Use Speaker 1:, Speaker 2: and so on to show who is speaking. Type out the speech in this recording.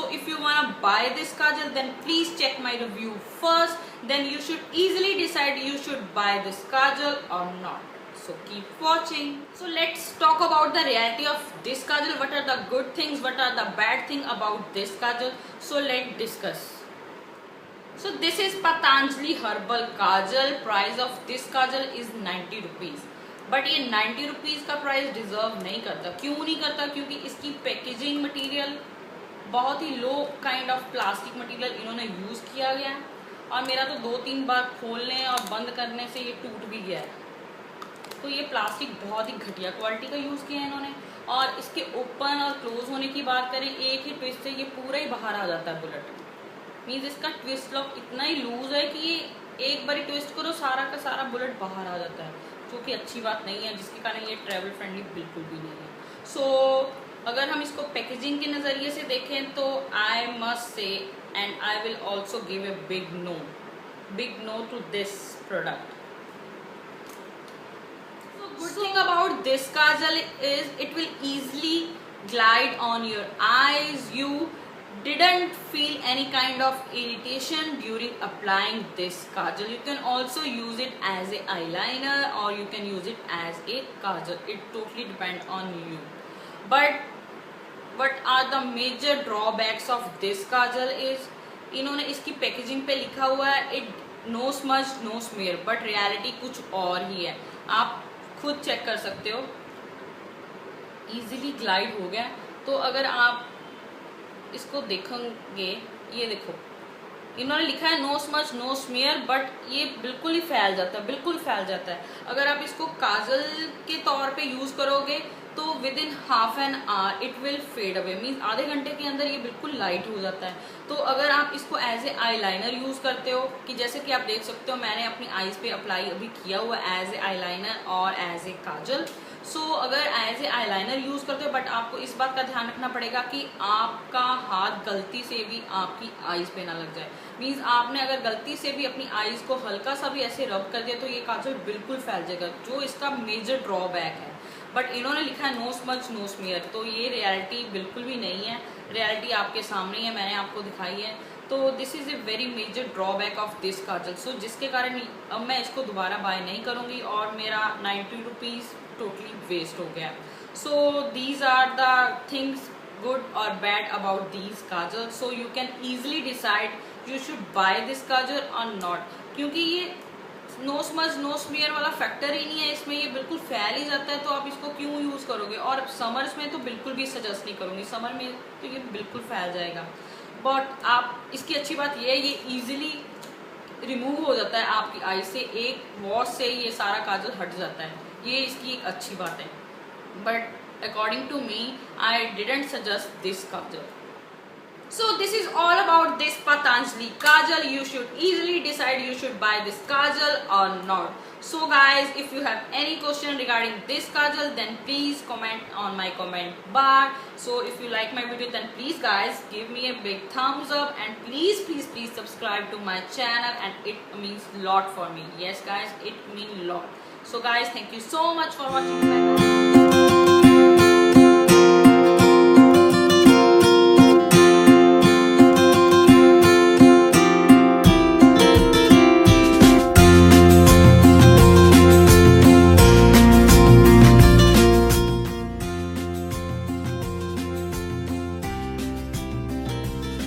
Speaker 1: So if you wanna buy this kajal, then please check my review first. Then you should easily decide you should buy this kajal or not. So keep watching. So let's talk about the reality of this kajal. What are the good things? What are the bad things about this kajal? So let's discuss. So this is Patanjali Herbal Kajal. Price of this kajal is 90 rupees. But ये 90 rupees का price deserve नहीं करता. क्यों नहीं करता? क्योंकि इसकी packaging material बहुत ही लो काइंड ऑफ प्लास्टिक मटेरियल इन्होंने यूज़ किया गया है. और मेरा तो 2-3 बार खोलने और बंद करने से ये टूट भी गया है. तो ये प्लास्टिक बहुत ही घटिया क्वालिटी का यूज़ किया है इन्होंने. और इसके ओपन और क्लोज होने की बात करें, एक ही ट्विस्ट से ये पूरा ही बाहर आ जाता है बुलेट. मीन्स इसका ट्विस्ट लॉक इतना ही लूज है कि ये एक बार ट्विस्ट करो सारा का सारा बुलेट बाहर आ जाता है, जो कि अच्छी बात नहीं है, जिसके कारण ये ट्रैवल फ्रेंडली बिल्कुल भी नहीं है. सो अगर हम इसको पैकेजिंग के नज़रिए से देखें तो I must say and I will also give a big no to this product. Good thing about this kajal is it will easily glide on your eyes. You didn't feel any kind of irritation during applying this kajal. You can also use it as a eyeliner or you can use it as a kajal. It totally depends on you. But what are the major drawbacks of this kajal is इन्होंने इसकी packaging पे लिखा हुआ है it no smudge no smear, but reality कुछ और ही है. आप खुद चेक कर सकते हो. इजीली ग्लाइड हो गया. तो अगर आप इसको देखेंगे, ये देखो इन्होंने लिखा है no smudge no smear, but ये बिल्कुल ही फैल जाता है, बिल्कुल फैल जाता है. अगर आप इसको काजल के तौर पे यूज़ करोगे तो within half an hour it will fade away. Means आधे घंटे के अंदर ये बिल्कुल लाइट हो जाता है. तो अगर आप इसको as a eyeliner use करते हो, कि जैसे कि आप देख सकते हो मैंने अपनी आईज पे अप्लाई अभी किया हुआ एज ए आई लाइनर और एज ए काजल. सो अगर as a eyeliner use करते हो, बट आपको इस बात का ध्यान रखना पड़ेगा कि आपका हाथ गलती से भी आपकी आईज पे ना लग जाए. मीन्स आपने अगर गलती से भी अपनी आईज को हल्का सा भी ऐसे रब कर दिया तो ये काजल बिल्कुल फैल जाएगा, जो इसका मेजर ड्रॉबैक है. बट इन्होंने लिखा है नो स्मच नो स्मियर, तो ये रियलिटी बिल्कुल भी नहीं है. रियलिटी आपके सामने ही है, मैंने आपको दिखाई है. तो this is a very major drawback of this kajal. So जिसके कारण अब मैं इसको दोबारा बाय नहीं करूँगी और मेरा 90 रुपीज़ टोटली वेस्ट हो गया. So these are the things good और bad about these kajal. So you can easily decide you should buy this kajal और नॉट, क्योंकि ये नो स्मज नो स्मियर वाला फैक्टर ही नहीं है इसमें. ये बिल्कुल फैल ही जाता है, तो आप इसको क्यों यूज़ करोगे. और समर्स में तो बिल्कुल भी सजेस्ट नहीं करूँगी. समर में तो ये बिल्कुल फैल जाएगा. बट आप इसकी अच्छी बात ये है ये ईजिली रिमूव हो जाता है आपकी आई से. एक वॉश से ये सारा काजल हट जाता है. ये इसकी एक अच्छी बात है. But according to me I didn't suggest this kajal. So this is all about this Patanjali kajal. You should easily decide you should buy this kajal or not. So guys, if you have any question regarding this kajal, then please comment on my comment bar. So if you like my video, then please guys give me a big thumbs up and please subscribe to my channel, and it means lot for me. Yes guys, it means lot. So guys, thank you so much for watching. Bye.